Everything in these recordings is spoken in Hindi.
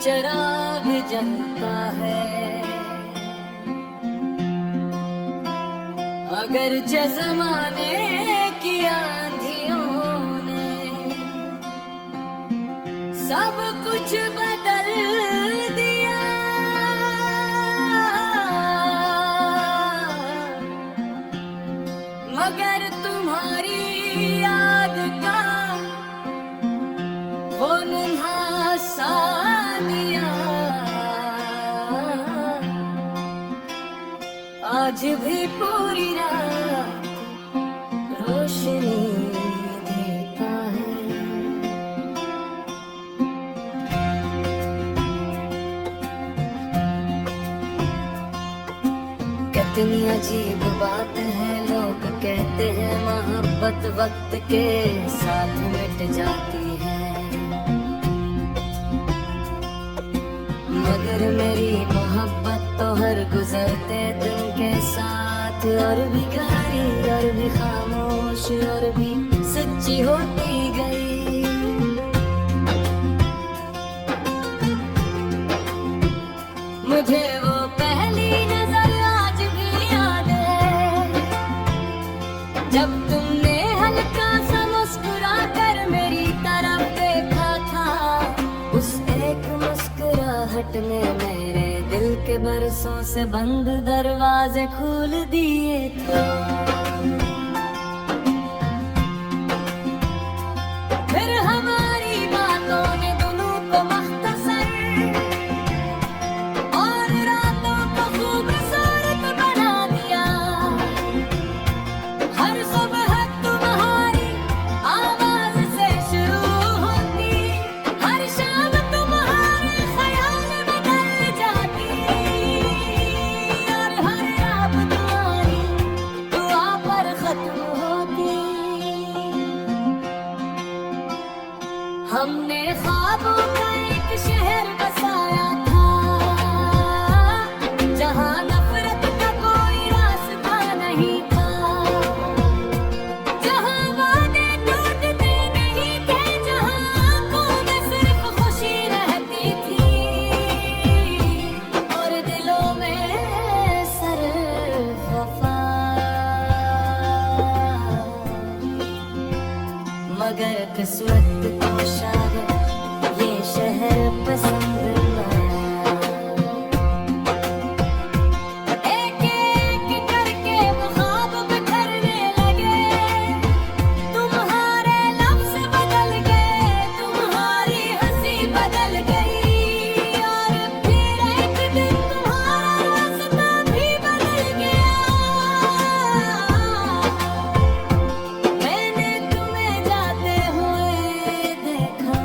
चिराग जलता है। अगर जमाने की आंधियों ने सब कुछ बदल दिया, मगर तुम्हारी याद का वो नन्हा सा दिया आज भी पूरी रात रोशनी देता है। कितनी अजीब बात है, लोग कहते हैं मोहब्बत वक्त के साथ मिट जाती है, मगर मेरी मोहब्बत तो हर गुजरते दिन के साथ और भी गहरी और भी खामोश और भी सच्ची होती गई। मुझे वो पहली नजर आज भी याद है, जब तुमने हल्का सा मुस्कुरा कर मेरी तरफ देखा था। उस एक मुस्कुराहट ने मेरे दिल के बरसों से बंद दरवाजे खोल दिए थे। फिर हमारी बातों ने दोनों को मख्तसर और रातों को खूबसूरत बना दिया। हर सुबह तुम्हारी आवाज से शुरू होती, हर शाम तुम्हारे ख्याल बदल जाती, और हर रात तुम्हारी दुआ पर खत्म होती। हमने ख्वाबों का एक शहर बसाया था, जहाँ नफरत का कोई रास्ता नहीं था, जहाँ वादे टूटते नहीं थे, जहाँ आंखों में सिर्फ खुशी रहती थी और दिलों में सिर्फ वफा। मगर किस्मत को शायद ये शहर पसंद न आया। एक एक करके वो ख्वाब बिखरने लगे, तुम्हारे लफ्ज़ बदल गए, तुम्हारी हंसी बदल गई, और फिर एक दिन तुम्हारा रास्ता भी बदल गया। मैंने तुम्हें जाते हुए देखा,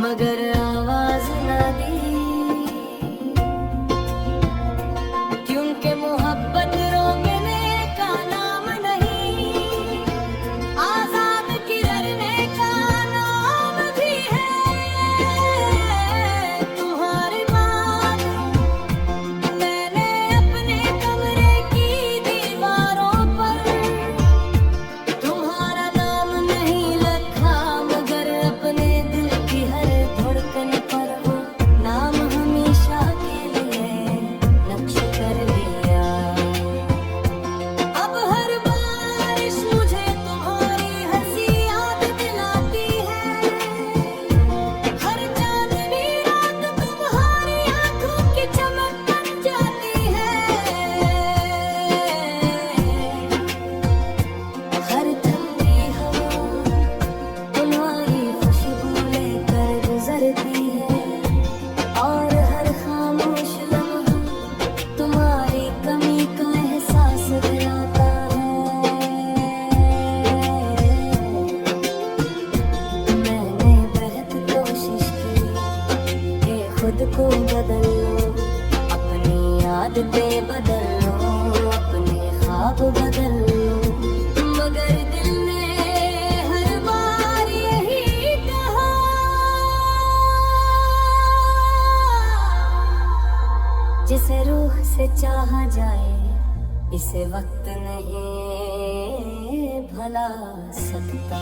मगर आवाज न दी, क्योंकि मोहब्बत रोकने का नाम नहीं, आजाद किरने का नाम भी है। तुम्हारी बात मैंने अपने कमरे की दीवारों पर, तुम्हारा नाम नहीं लिखा, मगर अपने दिल की हर धड़कन पर वो नाम हमेशा के लिए नक्श कर लिया। अब हर बारिश मुझे तुम्हारी हंसी याद दिलाती है, हर चांदनी रात तुम्हारी आंखों की चमक बन जाती है, हर ठंडी हवा तुम्हारी खुशबू लेकर गुजरती है, और हर खामोश लम्हा तुम्हारी कमी का एहसास दिलाता है। मैंने बेहद कोशिश की कि खुद को बदल लो, अपनी आदतें बदल लो, अपने ख्वाब बदल लो, मगर दिल ने हर बार यही कहा, जिसे रूह से चाहा जाए इसे वक्त नहीं भला सकता।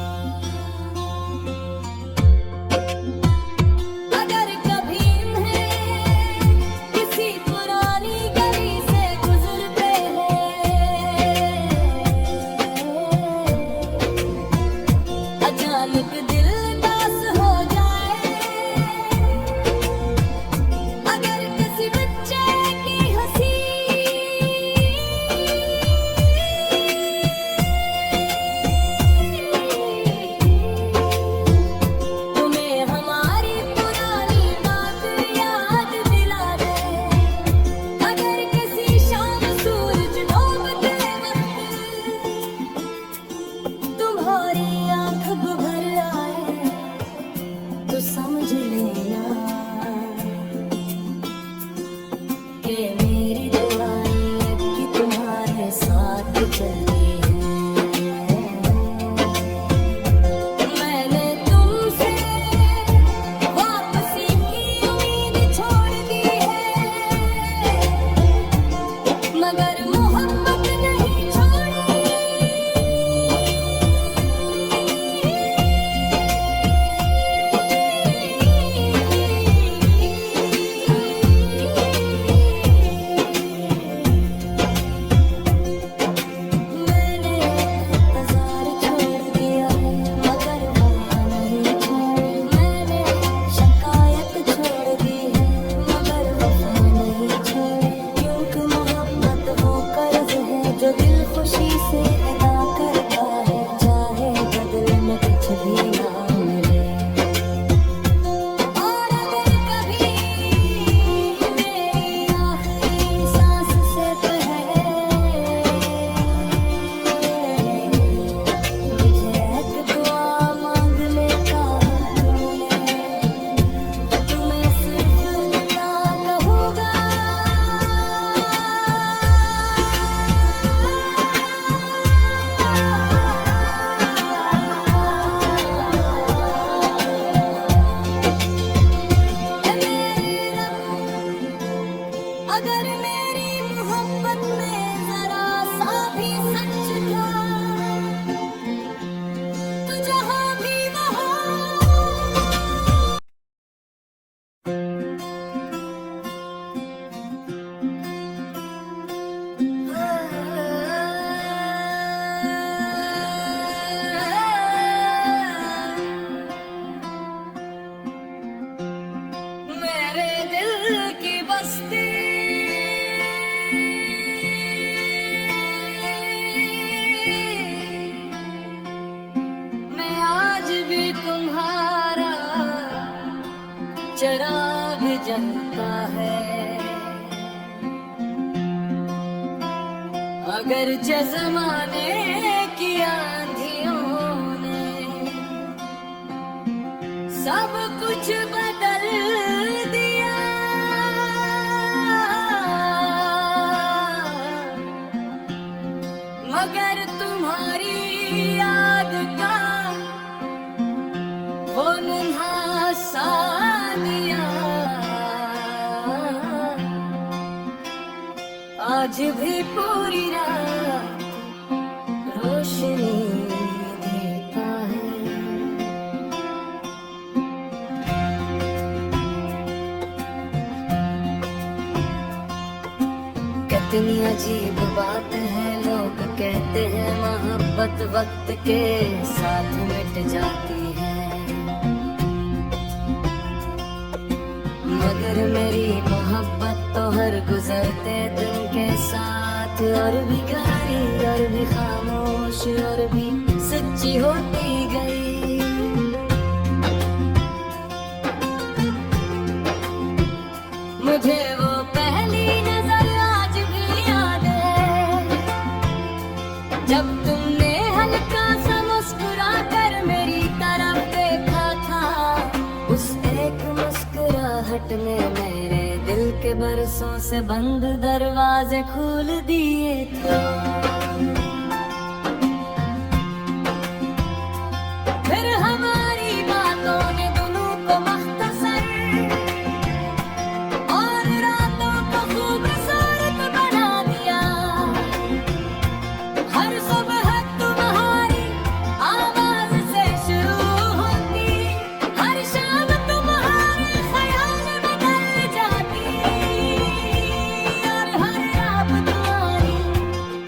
चराग जलता है। अगर जमाने की आंधियों ने सब कुछ बदल दिया, मगर तुम्हारी याद का वो नन्हा सा दिया आज भी पूरी रात रोशनी देता है। कितनी अजीब बात है, लोग कहते हैं मोहब्बत वक्त के साथ मिट जाती है, मगर मेरी मोहब्बत तो हर गुजरते दिन के साथ और भी गहरी और भी खामोश और भी सच्ची होती गई। मुझे वो पहली नजर आज भी याद है, जब तुमने हल्का सा मुस्कुरा कर मेरी तरफ देखा था। उस एक मुस्कुराहट ने मेरे दिल के बरसों से बंद दरवाजे खोल दिए थे। फिर हमारी बातों ने दोनों को मख्तसर और रातों को खूबसूरत बना दिया। हर सुबह तुम्हारी आवाज से शुरू होती, हर शाम तुम्हारे ख्याल में ढल जाती, और हर रात तुम्हारी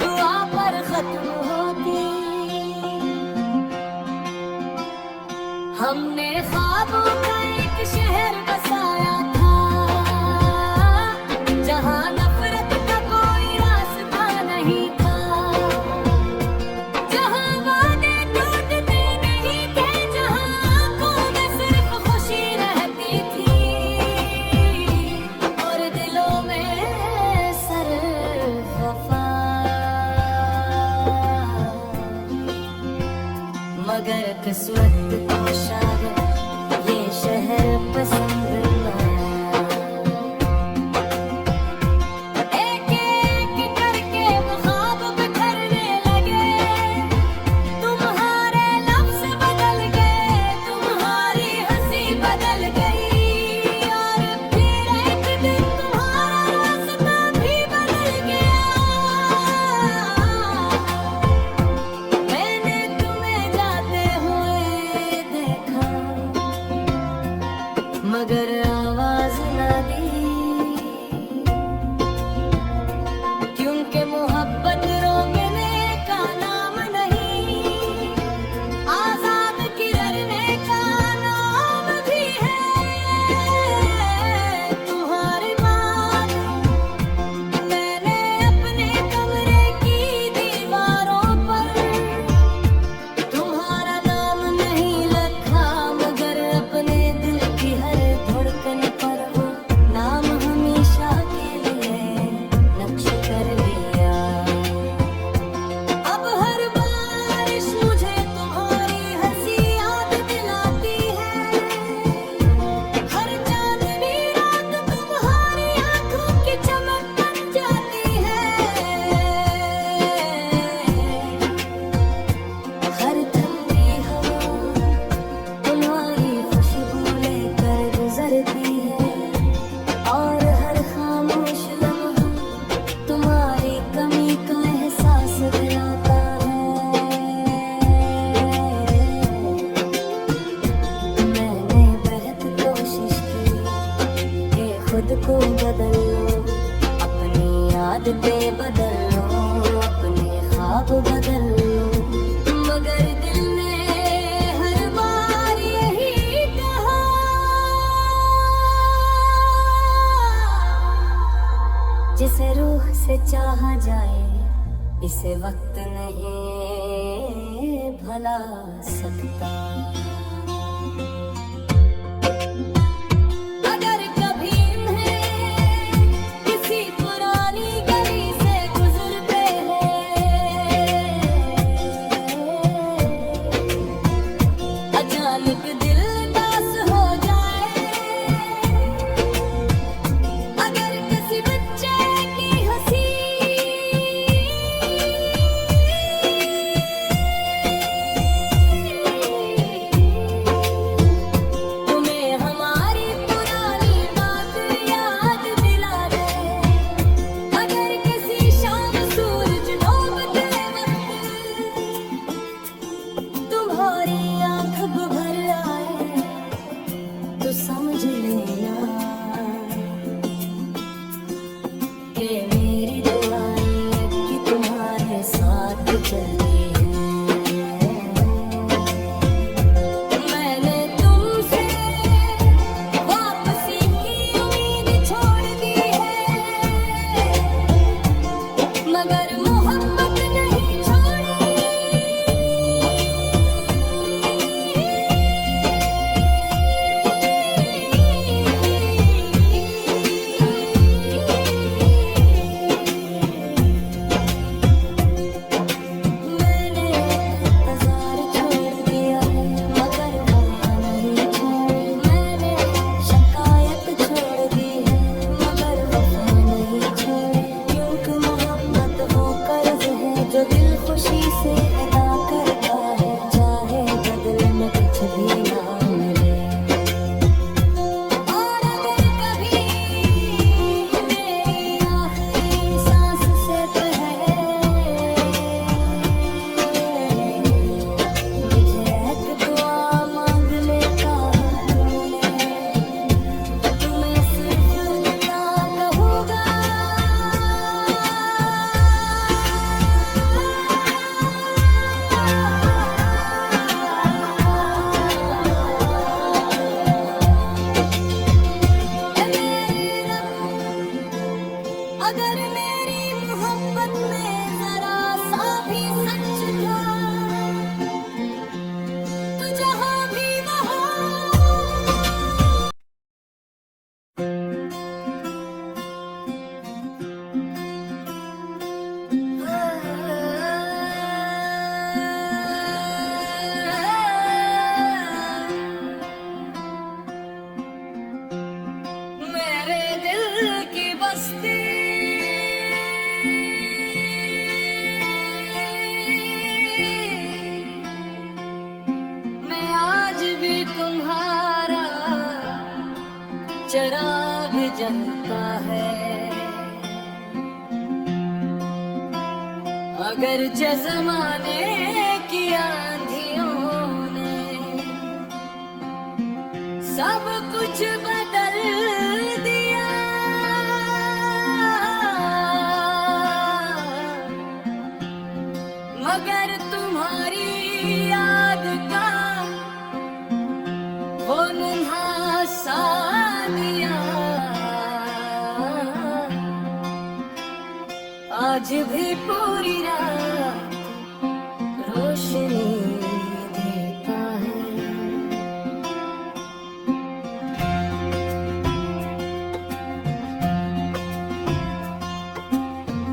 दुआ पर खत्म होती। हमने ख्वाबों का एक शहर बसाया था, जहाँ नफरत का कोई रास्ता नहीं था, जहाँ वादे टूटते नहीं थे, जहाँ आंखों में सिर्फ खुशी रहती थी और दिलों में सिर्फ वफा। मगर किस्मत को शायद ये शहर पसंद न आया। एक एक करके वो ख्वाब बिखरने लगे, तुम्हारे लफ्ज़ बदल गए, तुम्हारी हंसी बदल गई, और फिर एक दिन तुम्हारा रास्ता भी बदल गया। मैंने तुम्हें जाते हुए देखा, मगर आवाज न दी, क्योंकि मोहब्बत रोकने का नाम नहीं, आजाद किरने का नाम भी है। तुम्हारी बात मैंने अपने कमरे की दीवारों पर, तुम्हारा नाम नहीं लिखा, मगर अपने दिल की हर धड़कन पर वो नाम हमेशा के लिए नक्श कर लिया। अब हर बारिश मुझे तुम्हारी हंसी याद दिलाती है, हर चांदनी रात तुम्हारी आंखों की चमक बन जाती है, हर ठंडी हवा तुम्हारी खुशबू लेकर गुजरती है, और हर खामोश लम्हा तुम्हारी कमी का एहसास दिलाता है। मैंने बेहद कोशिश की कि खुद को बदल लो, अपनी आदतें बदल लो, अपने ख्वाब बदल लो, मगर दिल ने हर बार यही कहा, जिसे रूह से चाहा जाए इसे वक्त नहीं भुला सकता। चिराग जलता है। अगर जमाने की आंधियों ने सब कुछ बदल दिया, मगर तुम्हारी याद का वो नन्हा सा दिया आज भी पूरी रात रोशनी देता है।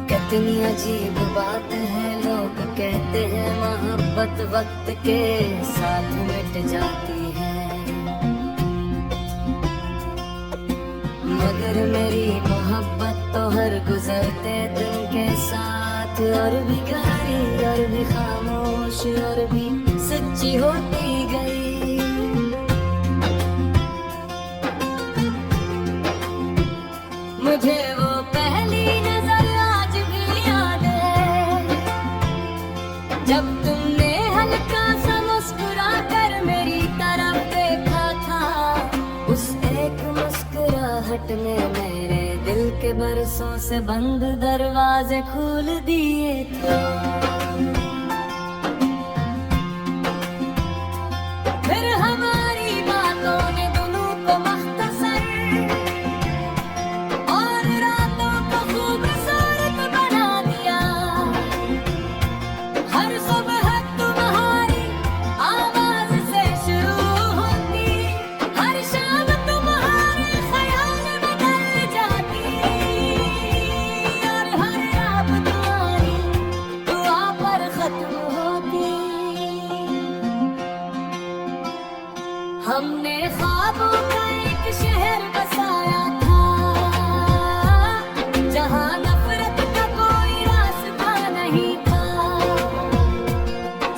कितनी अजीब बात है, लोग कहते हैं मोहब्बत वक्त के साथ मिट जाती है, मगर मेरी मोहब्बत तो हर गुजरते दिन के साथ और भी गहरी और भी खामोश और भी सच्ची होती गई। मुझे वो पहली नजर आज भी याद है, जब तुमने हल्का सा मुस्कुरा कर मेरी तरफ देखा था। उस एक मुस्कुराहट में मेरे दिल के बरसों से बंद दरवाजे खोल दिए थे। फिर हमारी बातों ने दोनों को मख्तसर और रातों को खूबसूरत बना दिया। हर सुबह तुम्हारी आवाज से शुरू होती, हर शाम तुम्हारे ख्याल बदल जाती, और हर रात तुम्हारी दुआ पर खत्म होती। हमने ख्वाबों का एक शहर बसाया था, जहाँ नफरत का कोई रास्ता नहीं था,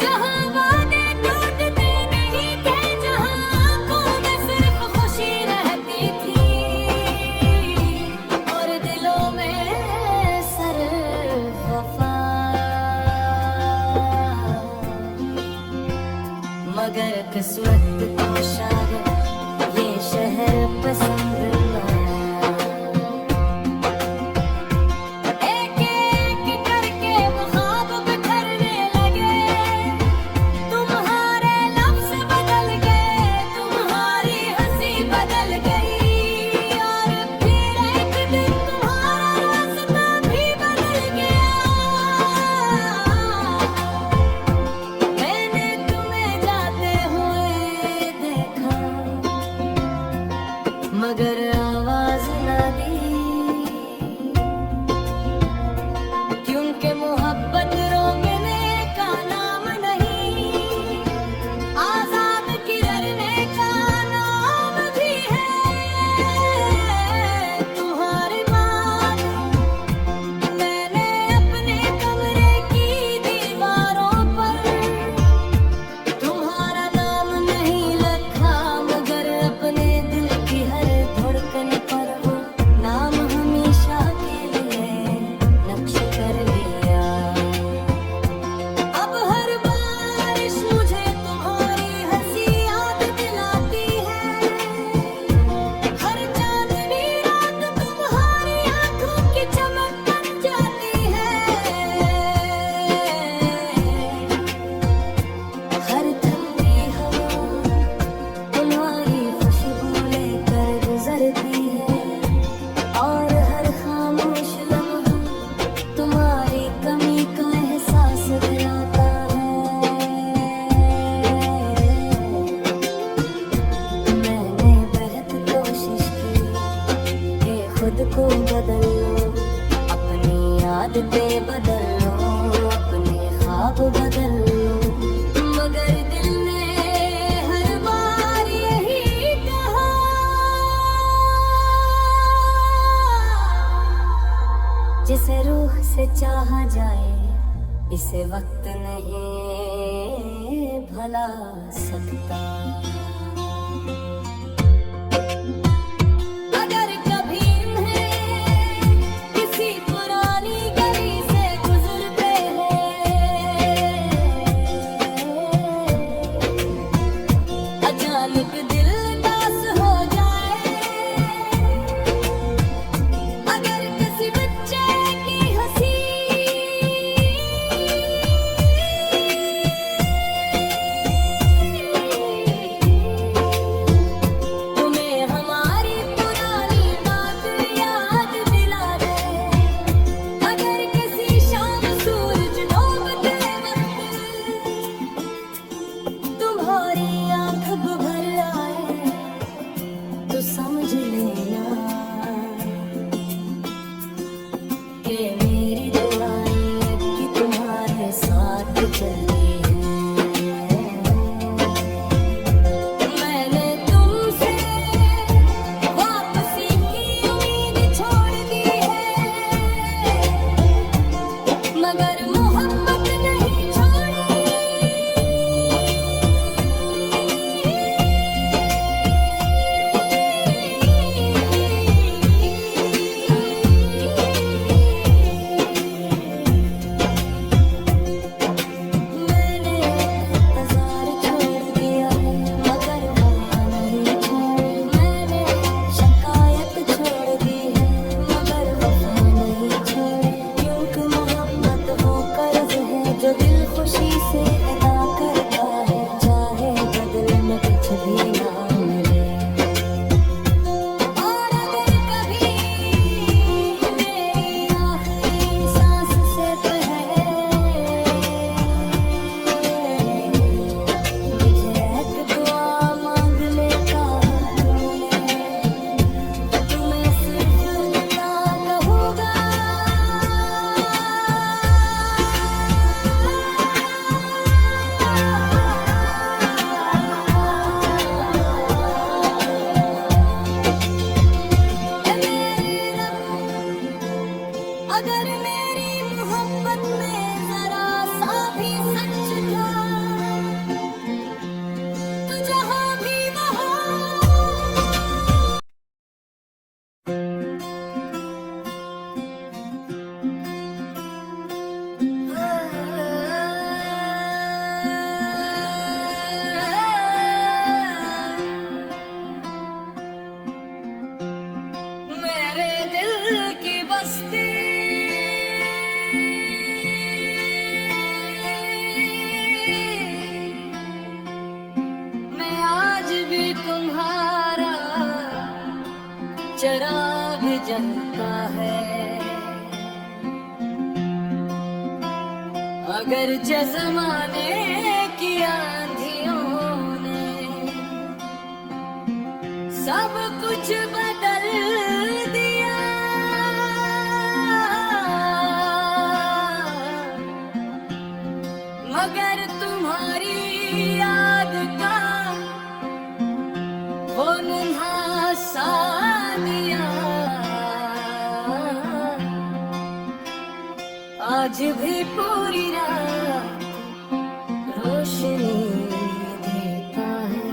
जहाँ वादे टूटते नहीं थे, जहाँ आंखों में सिर्फ खुशी रहती थी और दिलों में सिर्फ वफा। मगर किस्मत को शायद ये शहर पसंद न आया। एक एक करके वो ख्वाब बिखरने लगे, तुम्हारे लफ्ज़ बदल गए, तुम्हारी हंसी बदल गई, और फिर एक दिन तुम्हारा रास्ता भी बदल गया। मैंने तुम्हें जाते हुए देखा, मगर आवाज न दी, क्योंकि मोहब्बत रोकने का नाम नहीं, आजाद किरने का नाम भी है। तुम्हारी बात मैंने अपने कमरे की दीवारों पर, तुम्हारा नाम नहीं लिखा, मगर अपने दिल की हर धड़कन पर वो नाम हमेशा के लिए नक्श कर लिया। अब हर बारिश मुझे तुम्हारी हंसी याद दिलाती है, हर चांदनी रात तुम्हारी आंखों की चमक बन जाती है, हर ठंडी हवा तुम्हारी खुशबू लेकर गुजरती है, और हर खामोश लम्हा तुम्हारी कमी का एहसास दिलाता है। मैंने बेहद कोशिश की कि खुद को बदल लो, अपनी आदतें बदल लो, अपने ख्वाब बदल लो, मगर दिल ने हर बार यही कहा, जिसे रूह से चाहा जाए इसे वक्त नहीं भुला सकता। चराग जलता है। अगर जमाने की आंधियों ने सब कुछ बदल दिया, मगर तुम्हारी याद का वो नन्हा सा दिया आज भी पूरी रात रोशनी देता है।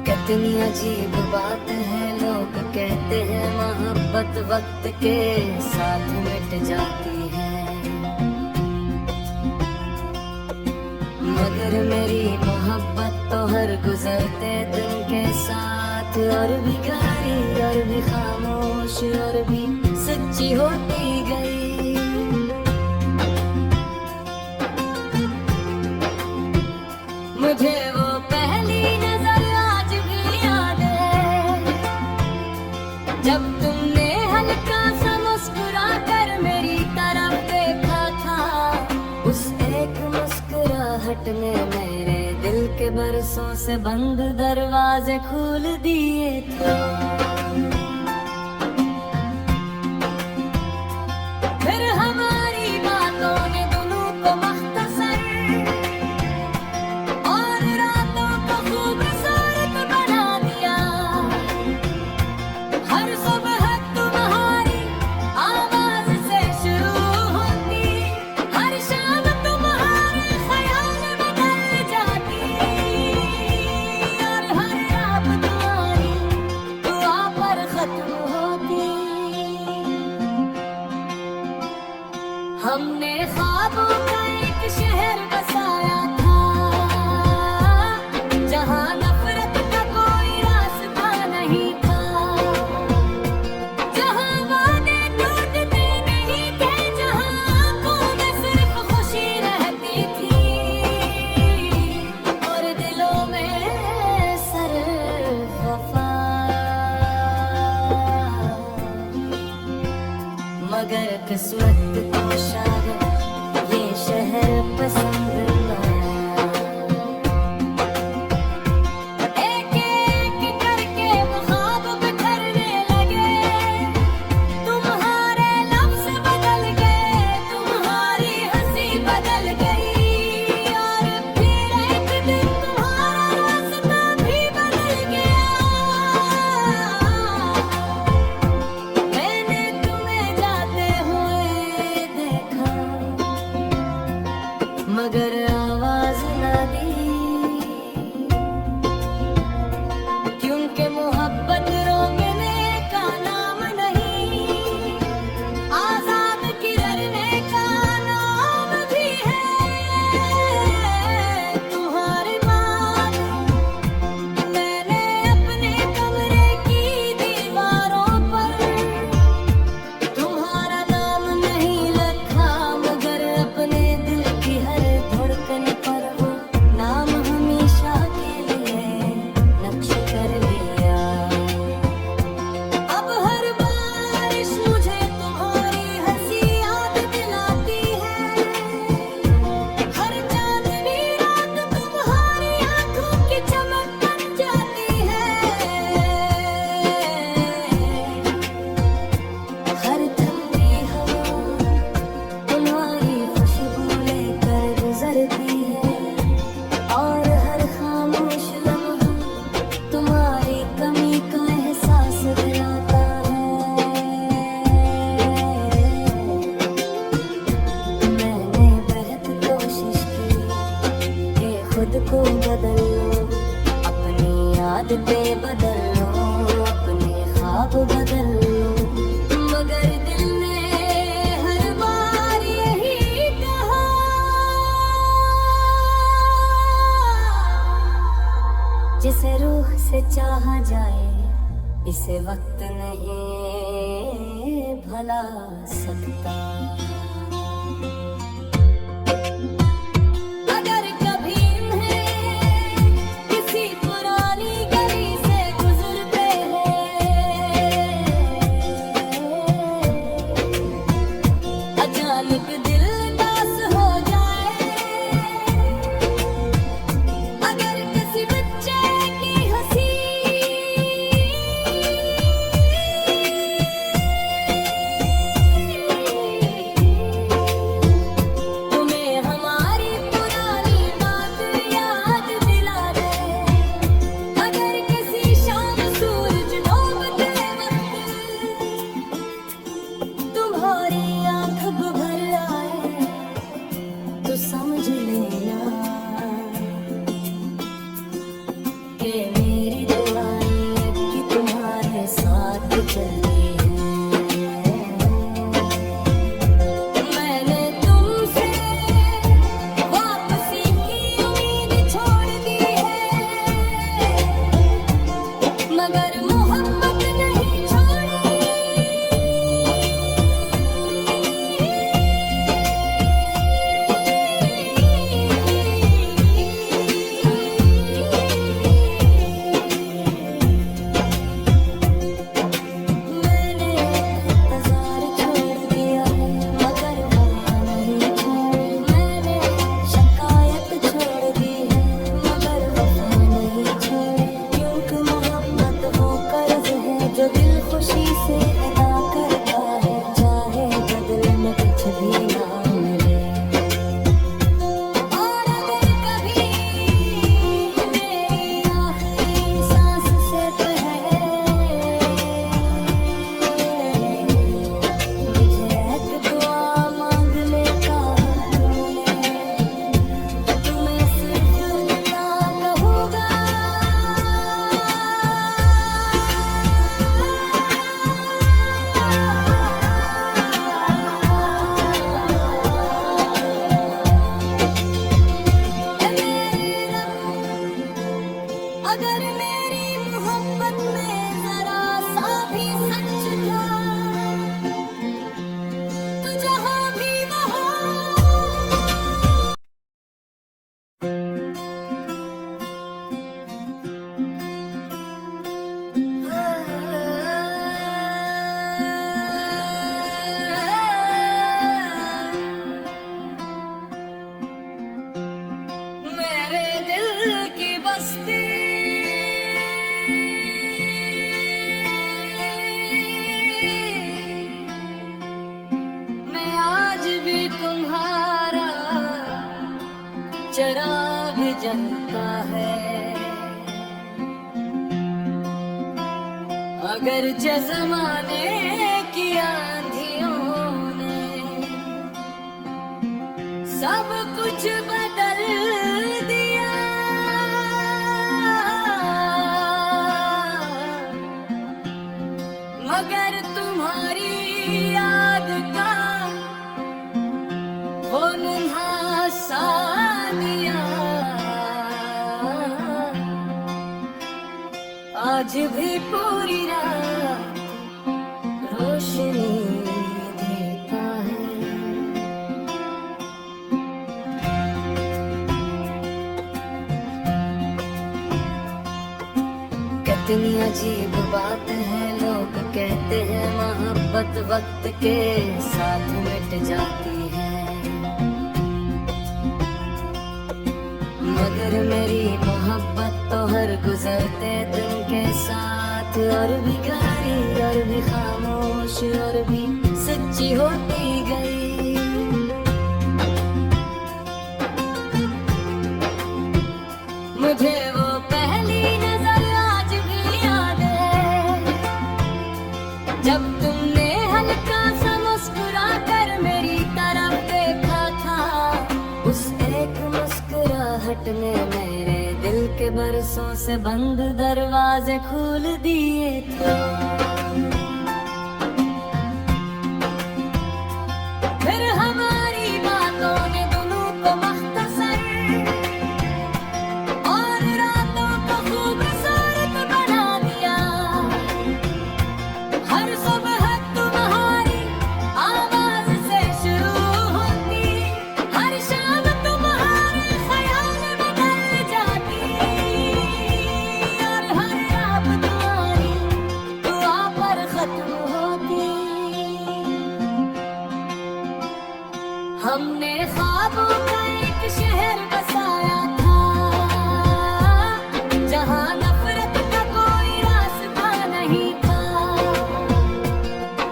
कितनी अजीब बात है, लोग कहते हैं मोहब्बत वक्त के साथ मिट जाती है, मगर मेरी मोहब्बत तो हर गुजरते दिन के साथ और भी गहरी और भी खामोश और भी सच्ची होती गई। मुझे वो पहली नजर आज भी याद है, जब तुमने हल्का सा मुस्कुरा कर मेरी तरफ देखा था। उस एक मुस्कुराहट में मेरे दिल के बरसों से बंद दरवाजे खोल दिए थे। फिर हमारी बातों ने दोनों को मख्तसर और रातों को खूबसूरत बना दिया। हर सुबह तुम्हारी आवाज से शुरू होती, हर शाम तुम्हारे ख्याल बदल जाती, और हर रात तुम्हारी दुआ पर खत्म होती। हमने ख्वाबों का एक शहर बसाया था, जहाँ नफरत का कोई रास्ता नहीं था, जहाँ वादे टूटते नहीं थे, जहाँ आंखों में सिर्फ खुशी रहती थी और दिलों में सिर्फ वफा। मगर किस्मत को शायद ये शहर पसंद न आया। एक एक करके वो ख्वाब बिखरने लगे, तुम्हारे लफ्ज़ बदल गए, तुम्हारी हंसी बदल गई, और फिर एक दिन तुम्हारा रास्ता भी बदल गया। मैंने तुम्हें जाते हुए देखा, मगर आवाज न दी, क्योंकि मोहब्बत रोकने का नाम नहीं, आजाद किरने का नाम भी है। तुम्हारी बात मैंने अपने कमरे की दीवारों पर, तुम्हारा नाम नहीं लिखा, मगर अपने दिल की हर धड़कन पर वो नाम हमेशा के लिए नक्श कर लिया। अब हर बारिश मुझे तुम्हारी हंसी याद दिलाती है, हर चांदनी रात तुम्हारी आंखों की चमक बन जाती है, हर ठंडी हवा तुम्हारी खुशबू लेकर गुजरती है, और हर खामोश लम्हा तुम्हारी कमी का एहसास दिलाता है। मैंने बेहद कोशिश की कि खुद को बदल लो, अपनी आदतें बदल लो, अपने ख्वाब बदल लो, मगर दिल ने हर बार यही कहा, जिसे रूह से चाहा जाए इसे वक्त नहीं भला सकता। चराग जलता है। अगर जमाने की आंधियों ने सब कुछ बदल दिया, मगर तुम्हारी याद का वो नन्हा सा दिया आज भी पूरी रात रोशनी देता है। कितनी अजीब बात है, लोग कहते हैं मोहब्बत वक्त के साथ मिट जाती है, मगर मेरी मोहब्बत तो हर गुजरते दिन के साथ और भी गहरी और भी खामोश और भी सच्ची होती गई। मुझे वो पहली नजर आज भी याद है, जब तुमने हल्का सा मुस्कुरा कर मेरी तरफ देखा था। उस एक मुस्कुराहट ने मेरे दिल के बरसों से बंद दरवाजे खोल दिए थे। फिर हमारी बातों ने दोनों को मख्तसर और रातों को खूबसूरत बना दिया। हर सुबह तुम्हारी आवाज से शुरू होती, हर शाम तुम्हारे ख्याल बदल जाती, और हर रात तुम्हारी दुआ पर खत्म होती। हमने ख्वाबों का एक शहर बसाया था, जहाँ नफरत का कोई रास्ता नहीं था,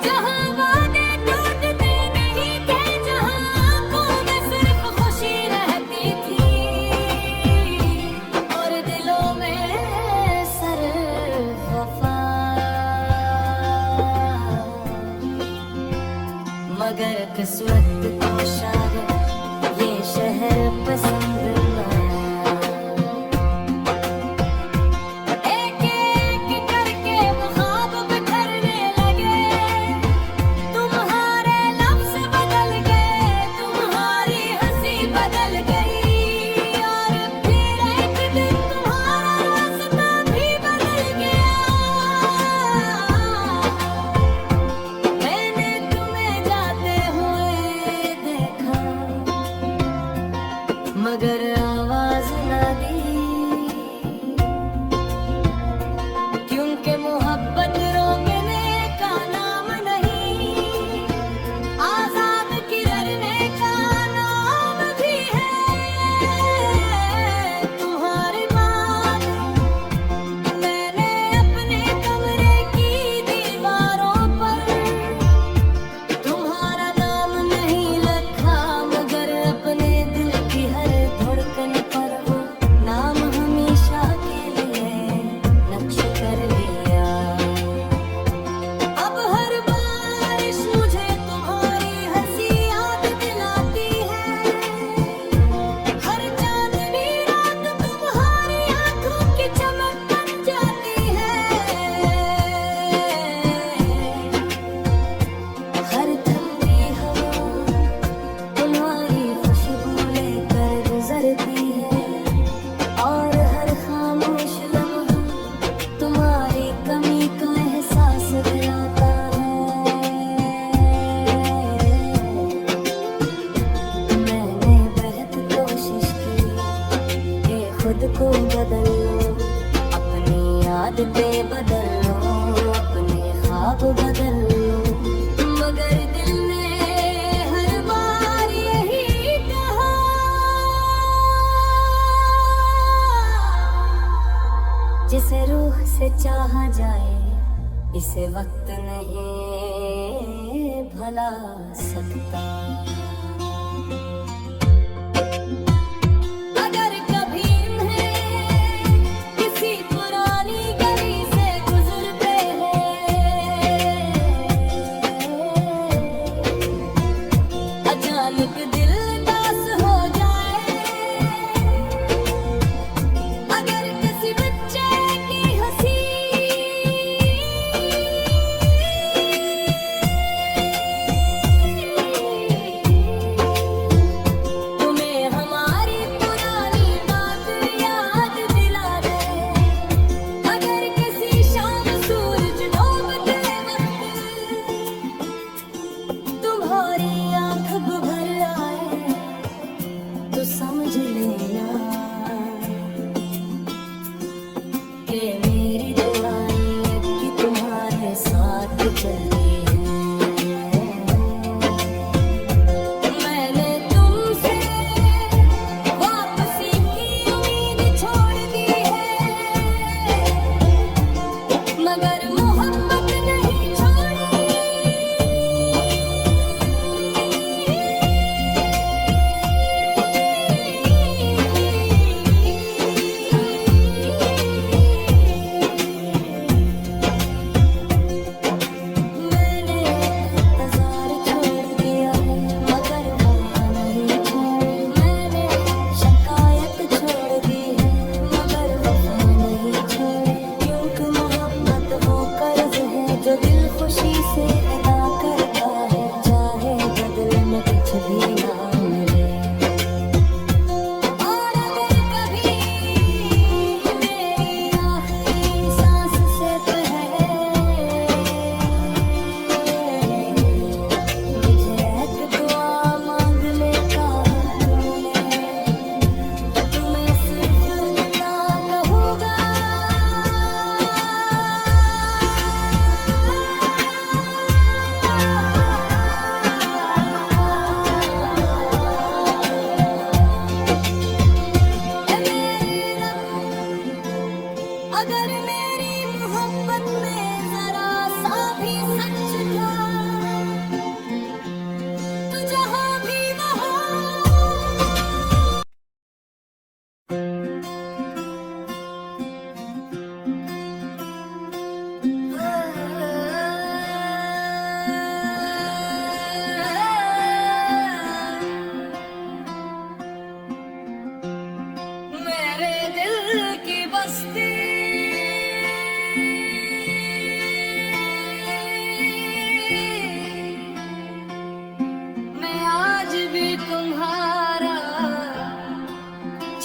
जहाँ वादे टूटते नहीं थे, जहाँ आंखों में सिर्फ खुशी रहती थी और दिलों में सिर्फ वफा। मगर किस्मत को शायद ये शहर पसंद न आया। एक एक करके वो ख्वाब बिखरने लगे, तुम्हारे लफ्ज़ बदल गए, तुम्हारी हंसी बदल गई, और फिर एक दिन तुम्हारा रास्ता भी बदल गया। मैंने तुम्हें जाते हुए देखा, मगर आवाज न दी, क्योंकि मोहब्बत रोकने का नाम नहीं, आजाद किरने का नाम भी है। तुम्हारी बात मैंने अपने कमरे की दीवारों पर तुम्हारा नाम नहीं लिखा, मगर अपने दिल की हर धड़कन पर वो नाम हमेशा के लिए नक्श कर लिया। अब हर बारिश मुझे तुम्हारी हंसी याद दिलाती है, हर चांदनी रात तुम्हारी आंखों की चमक बन जाती है, हर ठंडी हवा तुम्हारी खुशबू लेकर गुजरती है, और हर खामोश लम्हा तुम्हारी कमी का एहसास दिलाता है। मैंने बेहद कोशिश की कि खुद को बदल लो, अपनी आदतें बदल लो, अपने ख्वाब बदल लो, मगर दिल ने हर बार यही कहा, जिसे रूह से चाहा जाए इसे वक्त नहीं भुला सकता।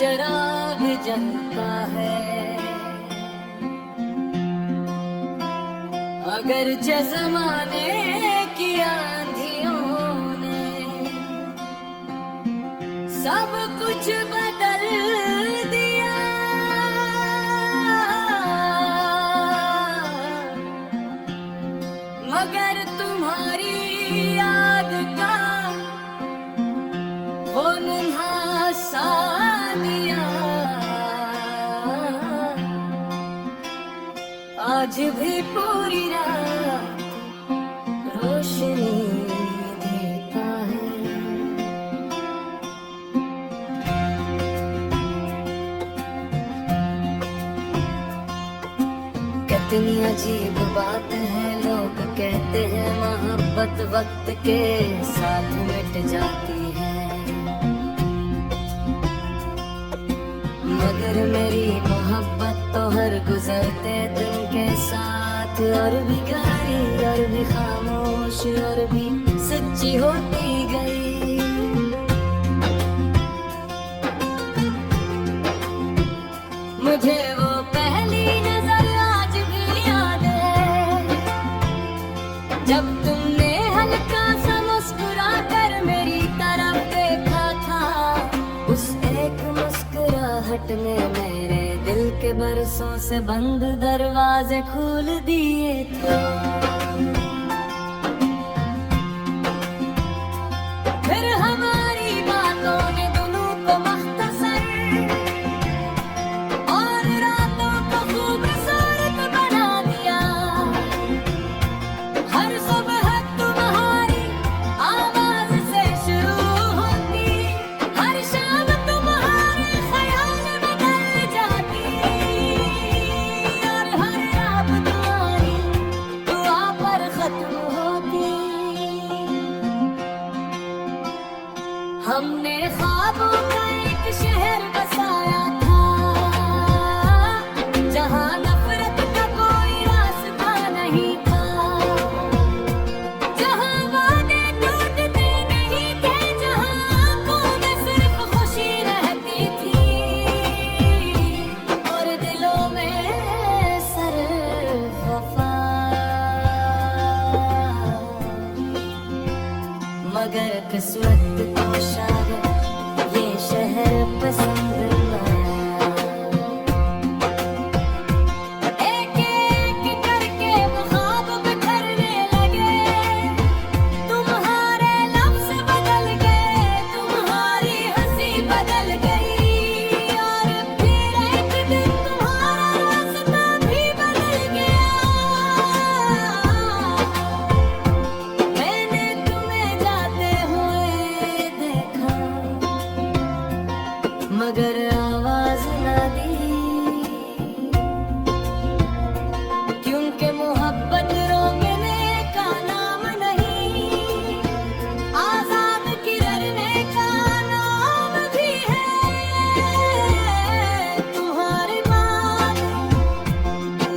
चिराग जलता है। अगर जमाने की आंधियों ने सब कुछ बदल दिया, मगर तुम्हारी याद का वो नन्हा सा दिया आज भी पूरी रात रोशनी देता है। कितनी अजीब बात है, लोग कहते हैं मोहब्बत वक्त के साथ मिट जाती है, मगर मेरी मोहब्बत तो हर गुजरते दिन के साथ और भी गहरी और भी खामोश और भी सच्ची होती गई। मुझे वो पहली नजर आज भी याद है, जब तुमने हल्का सा मुस्कुरा कर मेरी तरफ देखा था। उस एक मुस्कुराहट में मेरे दिल के बरसों से बंद दरवाजे खोल दिए थे। फिर हमारी बातों ने दोनों को मख्तसर और रातों को खूबसूरत बना दिया। हर सुबह तुम्हारी आवाज से शुरू होती, हर शाम तुम्हारे ख्याल बदल जाती, और हर रात तुम्हारी दुआ पर खत्म होती। हमने ख्वाबों का एक शहर बसाया था, जहाँ नफरत का कोई रास्ता नहीं था, जहाँ वादे टूटते नहीं थे, जहाँ आंखों में सिर्फ खुशी रहती थी और दिलों में सिर्फ वफा। मगर किस्मत को शायद ये शहर पसंद न आया। एक एक करके वो ख्वाब बिखरने लगे, तुम्हारे लफ्ज़ बदल गए, तुम्हारी हंसी बदल गई, और फिर एक दिन तुम्हारा रास्ता भी बदल गया। मैंने तुम्हें जाते हुए देखा, मगर आवाज न दी, क्योंकि मोहब्बत रोकने का नाम नहीं, आजाद किरने का नाम भी है। तुम्हारी बात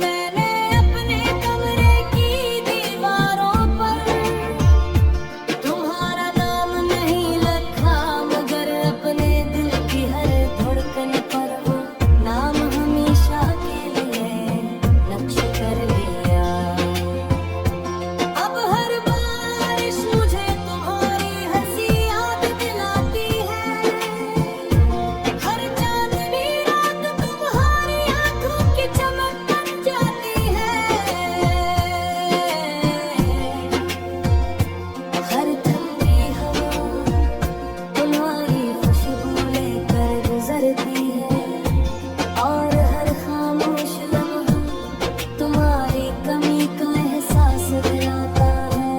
मैंने अपने कमरे की दीवारों पर, तुम्हारा नाम नहीं लिखा, मगर अपने दिल की हर धड़कन पर वो नाम हमेशा के लिए नक्श कर लिया। अब हर बारिश मुझे तुम्हारी हंसी याद दिलाती है, हर चांदनी रात तुम्हारी आंखों की चमक बन जाती है, हर ठंडी हवा तुम्हारी खुशबू लेकर गुजरती है, और हर खामोश लम्हा तुम्हारी कमी का एहसास दिलाता है।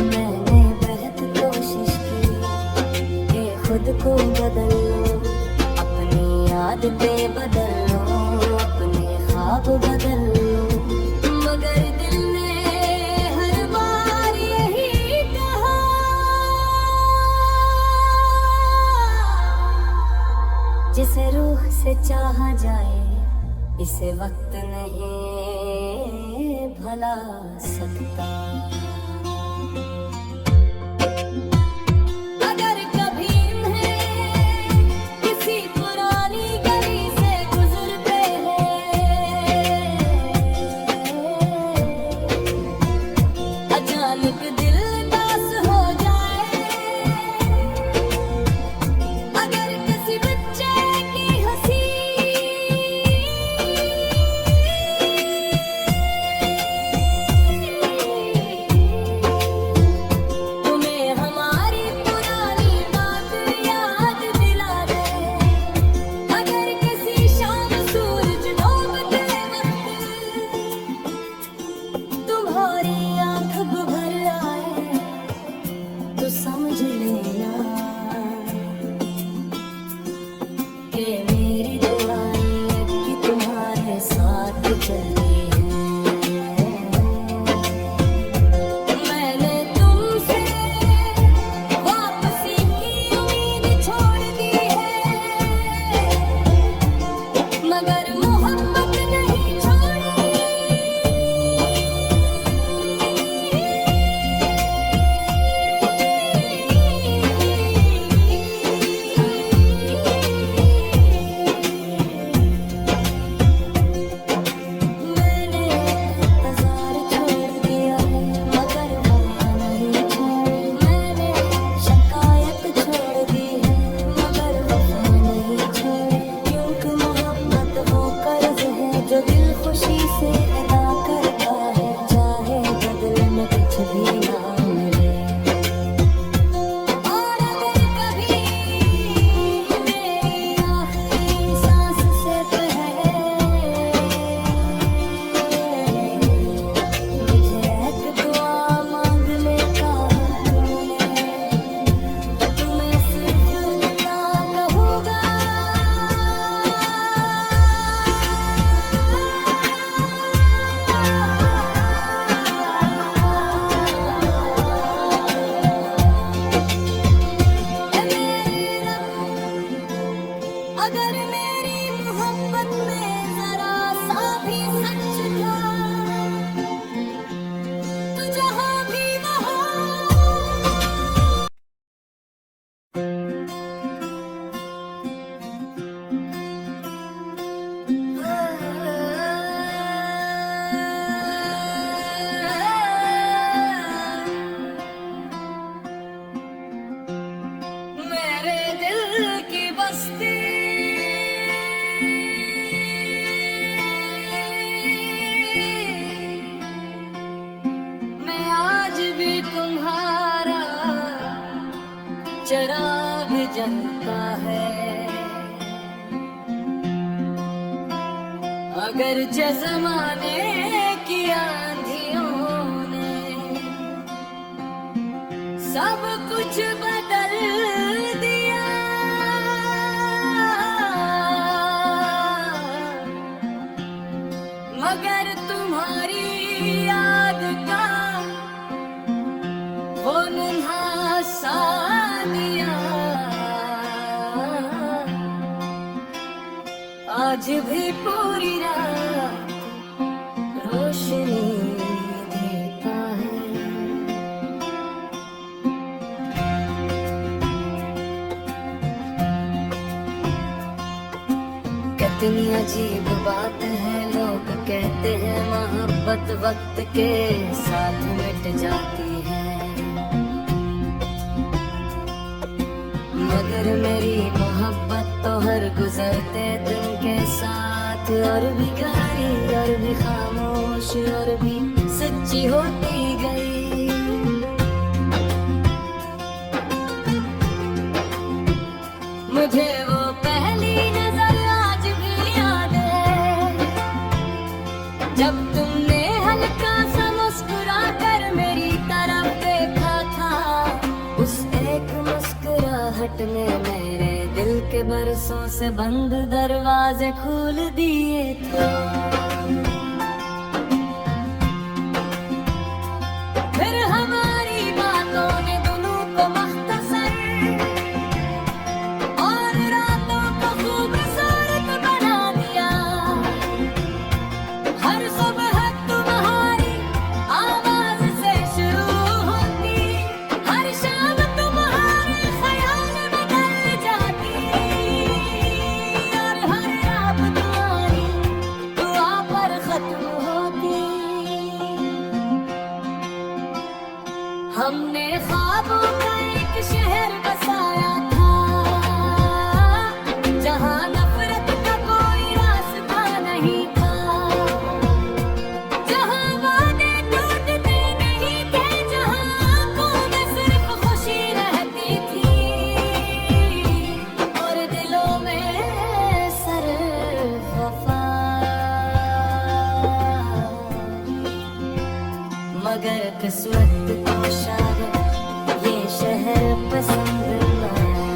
मैंने बेहद कोशिश की कि खुद को बदल लो, अपनी आदतें बदल लो, अपने ख्वाब बदल लो, मगर दिल ने हर बार यही कहा, जिसे रूह से चाहा जाए इसे वक्त नहीं भुला सकता। चिराग जलता है। अगर जमाने की आंधियों ने सब कुछ बदल दिया, मगर तुम्हारी याद का वो नन्हा सा दिया आज भी पूरी रात रोशनी देता है। कितनी अजीब बात है, लोग कहते हैं मोहब्बत वक्त के साथ मिट जाती है, मगर मेरी मोहब्बत तो हर गुजरते दिन के साथ और भी गहरी और भी खामोश और भी सच्ची होती गई। मुझे वो पहली नजर आज भी याद है, जब तुमने हल्का सा मुस्कुरा कर मेरी तरफ देखा था। उस एक मुस्कुराहट ने मेरे दिल के बरसों से बंद दरवाजे खोल दिए थे। फिर हमारी बातों ने दोनों को मख्तसर और रातों को खूबसूरत बना दिया। हर सुबह तुम्हारी आवाज से शुरू होती, हर शाम तुम्हारे ख्याल बदल जाती, और हर रात तुम्हारी दुआ पर खत्म होती। हमने ख्वाबों का एक शहर बसाया था, जहाँ नफरत का कोई रास्ता नहीं था, जहाँ वादे टूटते नहीं थे, जहाँ आंखों में सिर्फ खुशी रहती थी और दिलों में सिर्फ वफा। मगर किस्मत को शायद ये शहर पसंद न आया।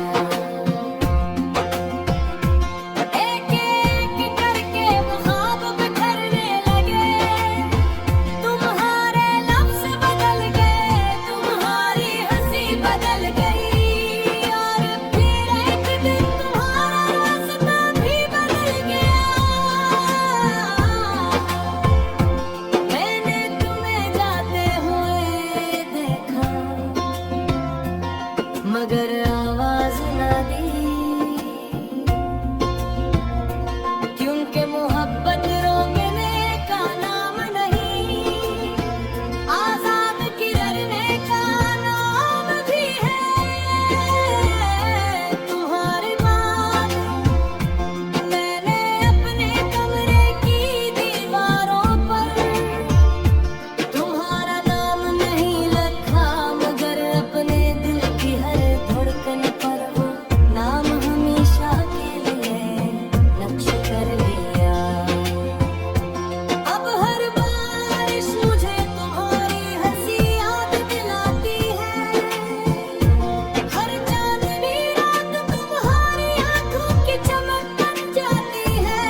एक एक करके वो ख्वाब बिखरने लगे, तुम्हारे लफ्ज़ बदल गए, तुम्हारी हंसी बदल गई, और फिर एक दिन तुम्हारा रास्ता भी बदल गया। मैंने तुम्हें जाते हुए देखा, मगर आवाज न दी, क्योंकि मोहब्बत रोकने का नाम नहीं, आजाद किरने का नाम भी है। तुम्हारी बात मैंने अपने कमरे की दीवारों पर, तुम्हारा नाम नहीं लिखा, मगर अपने दिल की हर धड़कन पर वो नाम हमेशा के लिए नक्श कर लिया। अब हर बारिश मुझे तुम्हारी हंसी याद दिलाती है, हर चांदनी रात तुम्हारी आंखों की चमक बन जाती है,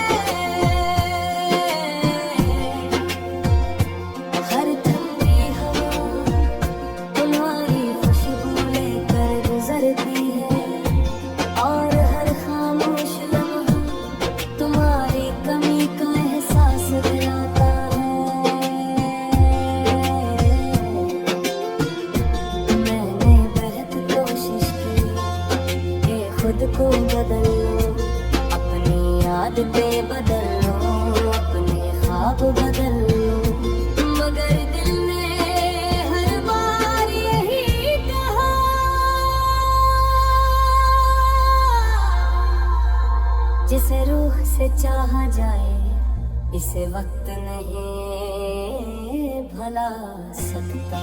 हर ठंडी हवा तुम्हारी खुशबू लेकर गुजरती है, और हर खामोश लम्हा तुम्हारी कमी का एहसास दिलाता है। मैंने बेहद कोशिश की कि खुद को बदल लो, अपनी आदतें बदल लो, अपने ख्वाब बदल लो, मगर दिल ने हर बार यही कहा, जिसे रूह से चाहा जाए इसे वक्त नहीं भुला सकता।